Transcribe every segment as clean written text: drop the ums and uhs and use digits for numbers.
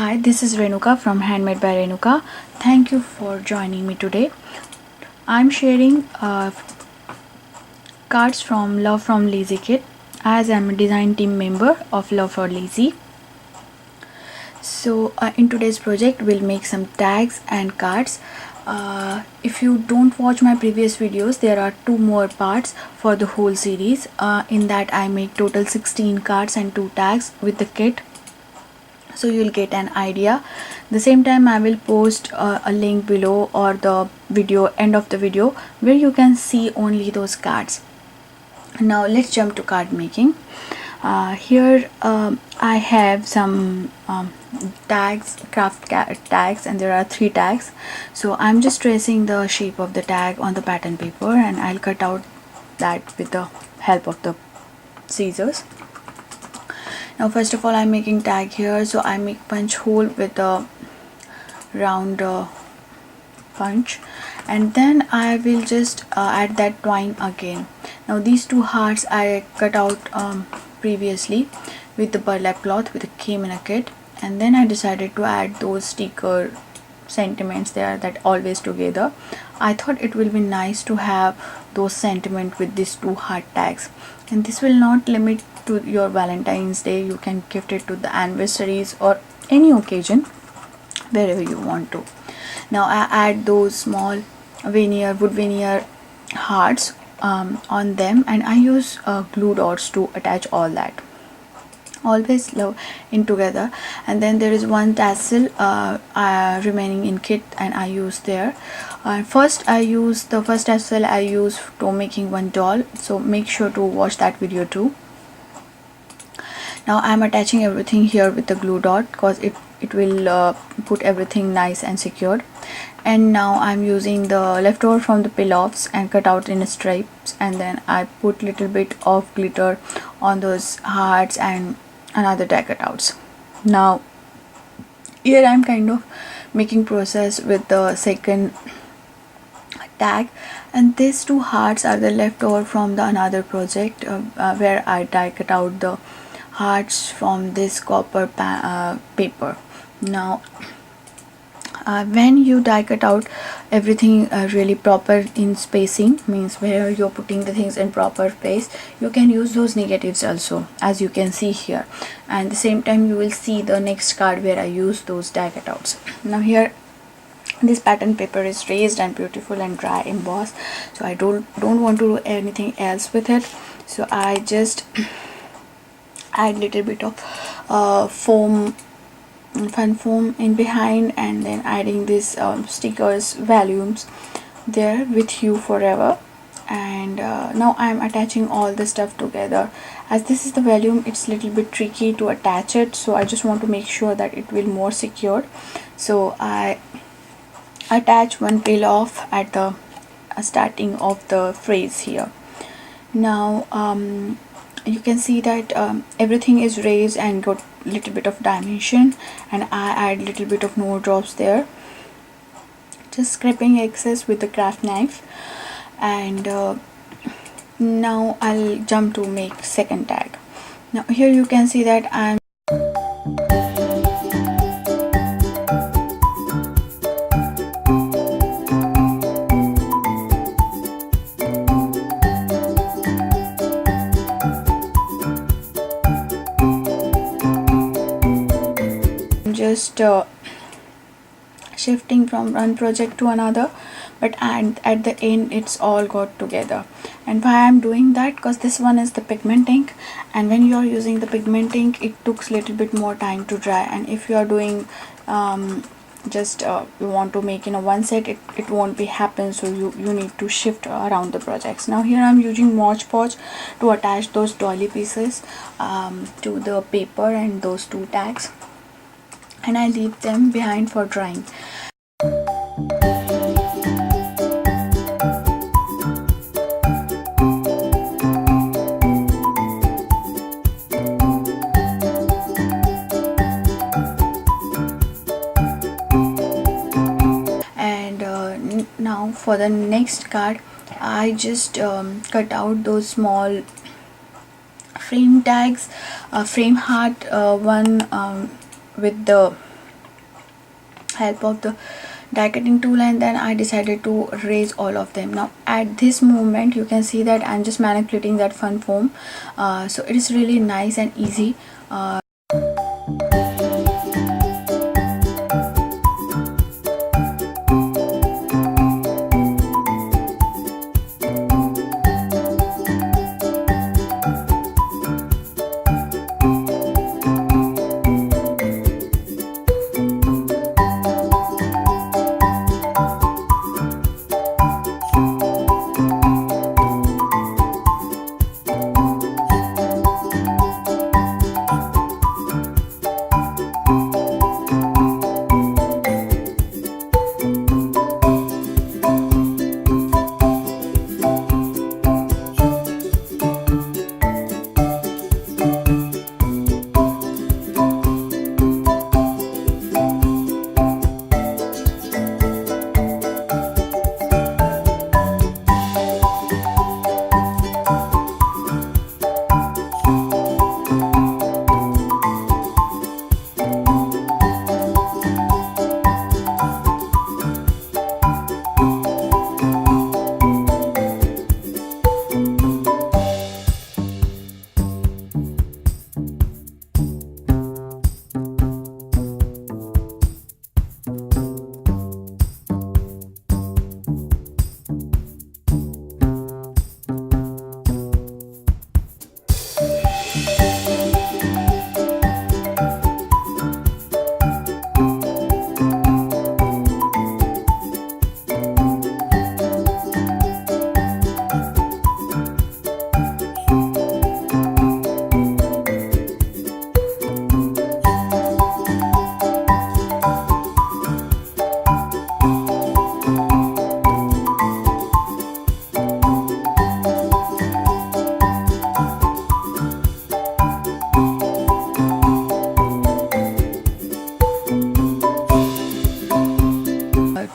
Hi, this is Renuka from Handmade by Renuka. Thank you for joining me today. I'm sharing cards from Love from Lazy kit, as I'm a design team member of Love for Lazy. So in today's project we'll make some tags and cards. If you don't watch my previous videos, there are 2 more parts for the whole series. In that I make total 16 cards and 2 tags with the kit, so you'll get an idea. The same time I will post a link below or the video end of the video where you can see only those cards. Now let's jump to card making. Here I have some tags, tags, and there are 3 tags. So I'm just tracing the shape of the tag on the pattern paper, and I'll cut out that with the help of the scissors. Now first of all I'm making tag here, so I make punch hole with a round punch, and then I will just add that twine again. Now these 2 hearts I cut out previously with the burlap cloth with a came in a kit, and then I decided to add those sticker sentiments there that always together. I thought it will be nice to have those sentiment with these 2 heart tags, and this will not limit to your Valentine's Day. You can gift it to the anniversaries or any occasion wherever you want to. Now I add those small wood veneer hearts on them, and I use glue dots to attach all that. Always love in together. And then there is one tassel remaining in kit, and I use there. First I use the first tassel I use to making one doll, so make sure to watch that video too. Now I'm attaching everything here with the glue dot because it will put everything nice and secured. And now I'm using the leftover from the peel-offs and cut out in stripes, and then I put little bit of glitter on those hearts and another tag cutouts. Now here I'm kind of making process with the second tag, and these 2 hearts are the leftover from the another project where I die cut out the hearts from this copper paper. Now when you die cut out everything really proper in spacing, means where you're putting the things in proper place, you can use those negatives also, as you can see here. And at the same time you will see the next card where I use those die cutouts. Now here this pattern paper is raised and beautiful and dry embossed, so I don't want to do anything else with it. So I just add little bit of fun foam in behind, and then adding this stickers volumes there with you forever. And now I'm attaching all the stuff together. As this is the volume, it's little bit tricky to attach it, so I just want to make sure that it will more secured. So I attach one peel off at the starting of the phrase here. Now you can see that everything is raised and got little bit of dimension, and I add little bit of more drops there, just scraping excess with the craft knife. And now I'll jump to make second tag. Now here you can see that I'm just shifting from one project to another, but at the end it's all got together. And why I'm doing that, because this one is the pigment ink, and when you are using the pigment ink it takes little bit more time to dry, and if you are doing just you want to make in a one set, it won't be happen, so you need to shift around the projects. Now here I'm using Mod Podge to attach those dolly pieces to the paper and those 2 tags, and I leave them behind for drying. And now for the next card I just cut out those small frame tags, frame heart, one with the help of the die cutting tool, and then I decided to erase all of them. Now at this moment you can see that I'm just manipulating that fun foam, so it is really nice and easy.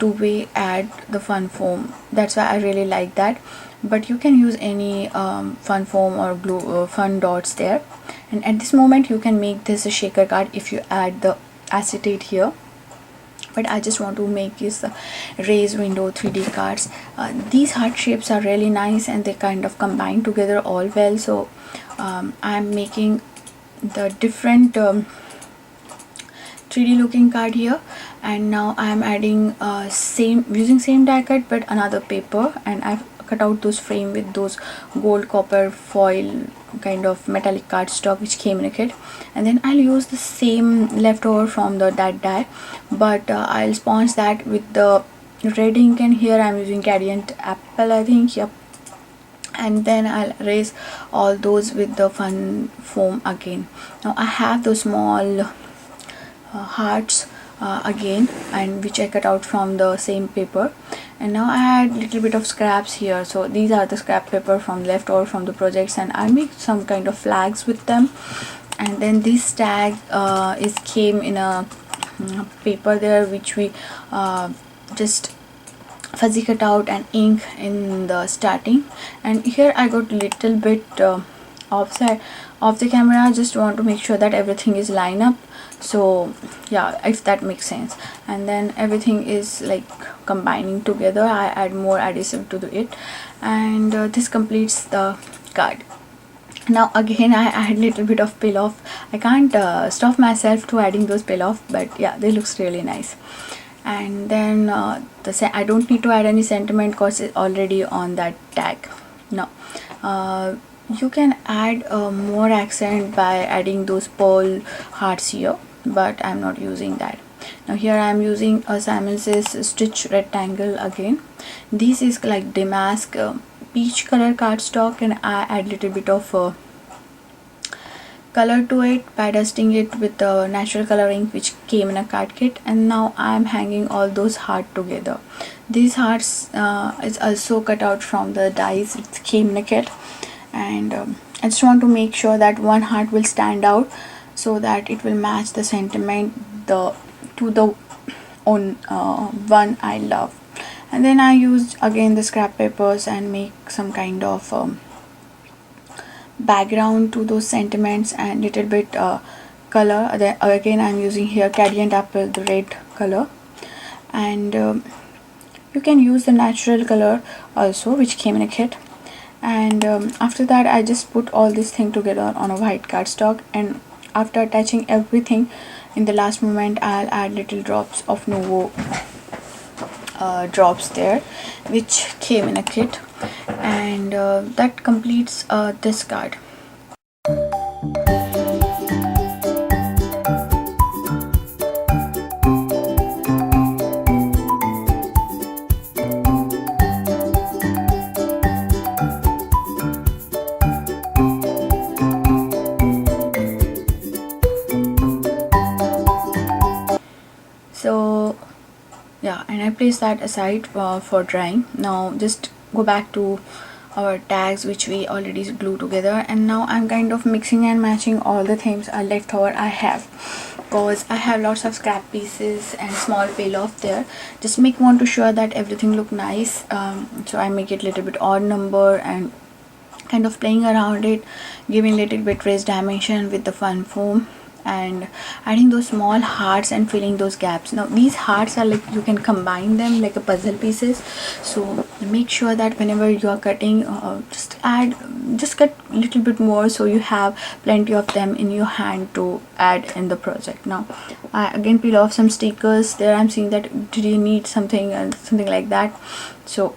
Two-way add the fun foam, that's why I really like that. But you can use any fun foam or glue fun dots there. And at this moment you can make this a shaker card if you add the acetate here, but I just want to make this raised window 3D cards. These heart shapes are really nice and they kind of combine together all well. So I'm making the different 3D looking card here, and now I'm adding using same die cut but another paper, and I've cut out those frame with those gold copper foil kind of metallic cardstock which came in a kit. And then I'll use the same leftover from that die, but I'll sponge that with the red ink, and here I'm using Gradient Apple, I think, yep. And then I'll erase all those with the fun foam again. Now I have those small hearts again, and which I cut out from the same paper, and now I add little bit of scraps here. So these are the scrap paper from leftover from the projects, and I make some kind of flags with them. And then this tag came in a paper there, which we just fuzzy cut out and ink in the starting. And here I got little bit offside of the camera. I just want to make sure that everything is lined up, so yeah, if that makes sense. And then everything is like combining together. I add more adhesive to it, and this completes the card. Now again I add little bit of peel off. I can't stop myself to adding those peel off, but yeah, they looks really nice. And then I don't need to add any sentiment because it's already on that tag. Now you can add more accent by adding those pearl hearts here, but I'm not using that. Now here I'm using a Simon Says stitch rectangle again. This is like damask peach color cardstock, and I add little bit of color to it by dusting it with the natural color ink which came in a card kit. And now I'm hanging all those hearts together. These hearts is also cut out from the dies it came in a kit, and I just want to make sure that one heart will stand out so that it will match the sentiment to the one I love. And then I used again the scrap papers and make some kind of background to those sentiments and little bit color. Then again I'm using here Gradient Apple, the red color, and you can use the natural color also, which came in a kit. And after that I just put all this thing together on a white cardstock, and after attaching everything, in the last moment I'll add little drops of Nuvo drops there, which came in a kit, and that completes this card. So yeah, and I place that aside for drying. Now just go back to our tags which we already glued together, and now I'm kind of mixing and matching all the things leftover I have, because I have lots of scrap pieces and small peel off there. Just want to sure that everything look nice, so I make it little bit odd number and kind of playing around it, giving little bit raised dimension with the fun foam, and adding those small hearts and filling those gaps. Now these hearts are like, you can combine them like a puzzle pieces, so make sure that whenever you are cutting, just cut a little bit more, so you have plenty of them in your hand to add in the project. Now I again peel off some stickers there. I'm seeing that did you need something and something like that, so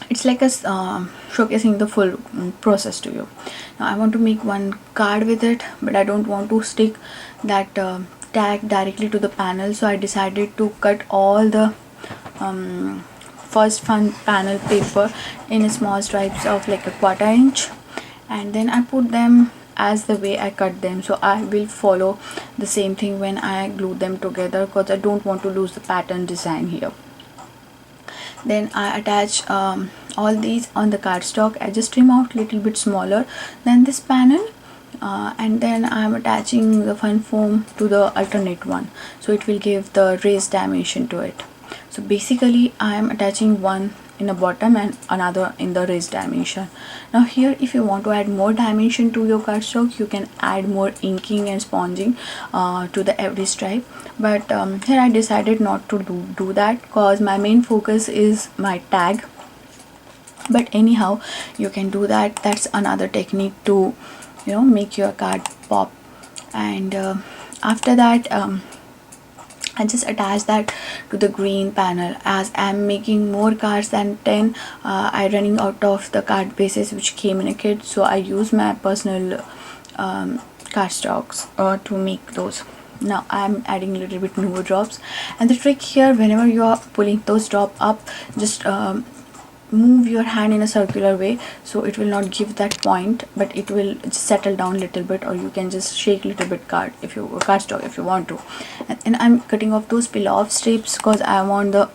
it's like a showcasing the full process to you. Now I want to make one card with it, but I don't want to stick that tag directly to the panel, so I decided to cut all the first fun panel paper in small stripes of like a 1/4 inch, and then I put them as the way I cut them. So I will follow the same thing when I glue them together, because I don't want to lose the pattern design here. Then I attach all these on the cardstock. I just trim out little bit smaller than this panel, and then I'm attaching the fun foam to the alternate one, so it will give the raised dimension to it. So basically I am attaching one in the bottom and another in the raised dimension. Now here, if you want to add more dimension to your cardstock, you can add more inking and sponging to the every stripe, but here I decided not to do that, because my main focus is my tag. But anyhow, you can do that. That's another technique to, you know, make your card pop. And after that I just attach that to the green panel. As I'm making more cards than 10, I running out of the card bases which came in a kit, so I use my personal cardstocks to make those. Now I'm adding a little bit more drops, and the trick here, whenever you are pulling those drop up, just move your hand in a circular way, so it will not give that point, but it will just settle down a little bit, or you can just shake a little bit cardstock if you want to. And I'm cutting off those peel off strips, because I want the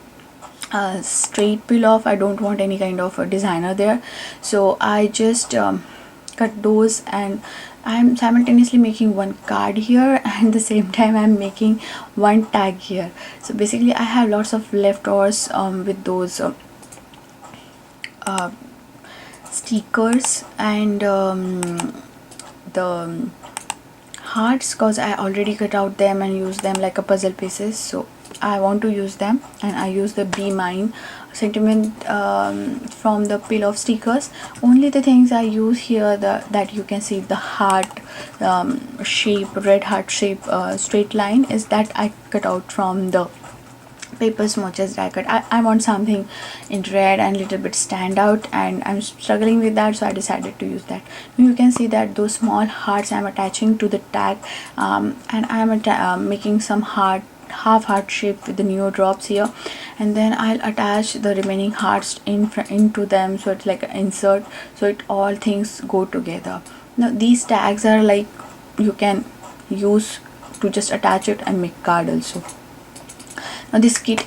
straight peel off. I don't want any kind of a designer there, so I just cut those, and I'm simultaneously making one card here, and the same time I'm making one tag here. So basically I have lots of leftovers with those stickers and the hearts, because I already cut out them and use them like a puzzle pieces, so I want to use them. And I use the Be Mine sentiment from the peel off stickers. Only the things I use here, that you can see the heart shape, red heart shape straight line, is that I cut out from the paper smudges I cut. I want something in red and little bit stand out, and I'm struggling with that, so I decided to use that. You can see that those small hearts I'm attaching to the tag, and I'm making some half heart shape with the neo drops here, and then I'll attach the remaining hearts into them, so it's like an insert, so it all things go together. Now these tags are like, you can use to just attach it and make card also. Now this kit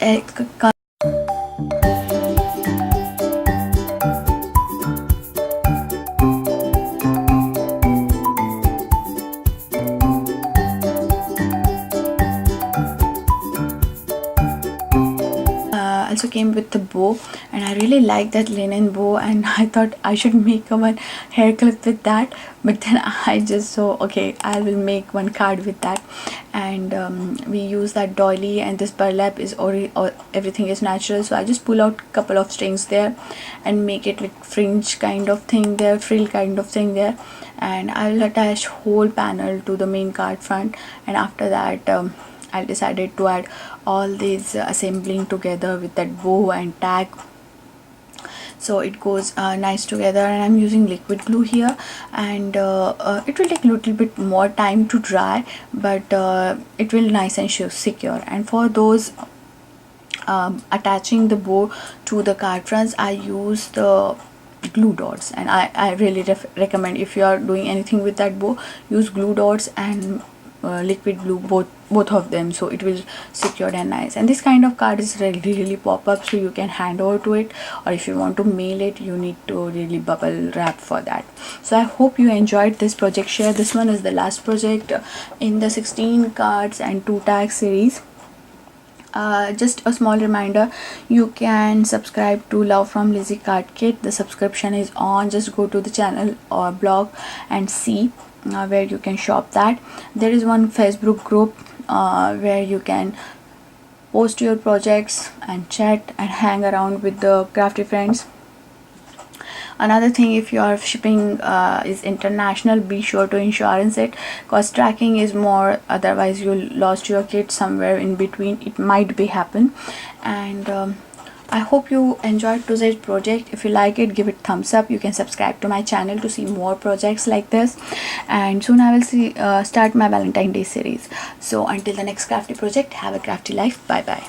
also came with the bow, and I really like that linen bow, and I thought I should make one hair clip with that, but then I just saw, okay, I will make one card with that. And we use that doily, and this burlap is everything is natural, so I just pull out couple of strings there and make it like fringe kind of thing there, frill kind of thing there, and I will attach whole panel to the main card front. And after that I decided to add all these assembling together with that bow and tag, so it goes nice together. And I'm using liquid glue here, and it will take a little bit more time to dry, but it will nice and secure. And for those attaching the bow to the card fronts, I use the glue dots, and I really recommend, if you are doing anything with that bow, use glue dots and liquid glue, both of them, so it will secure and nice. And this kind of card is really pop up, so you can hand over to it, or if you want to mail it, you need to really bubble wrap for that. So I hope you enjoyed this project share. This one is the last project in the 16 cards and 2 tag series. Just a small reminder, you can subscribe to Love from Lizzie card kit. The subscription is on. Just go to the channel or blog and see where you can shop that. There is one Facebook group where you can post your projects and chat and hang around with the crafty friends. Another thing, if your shipping is international, be sure to insurance it, because tracking is more, otherwise you lost your kit somewhere in between, it might be happen. And I hope you enjoyed today's project. If you like it, give it thumbs up. You can subscribe to my channel to see more projects like this, and soon I will start my Valentine Day series. So until the next crafty project, have a crafty life. Bye bye.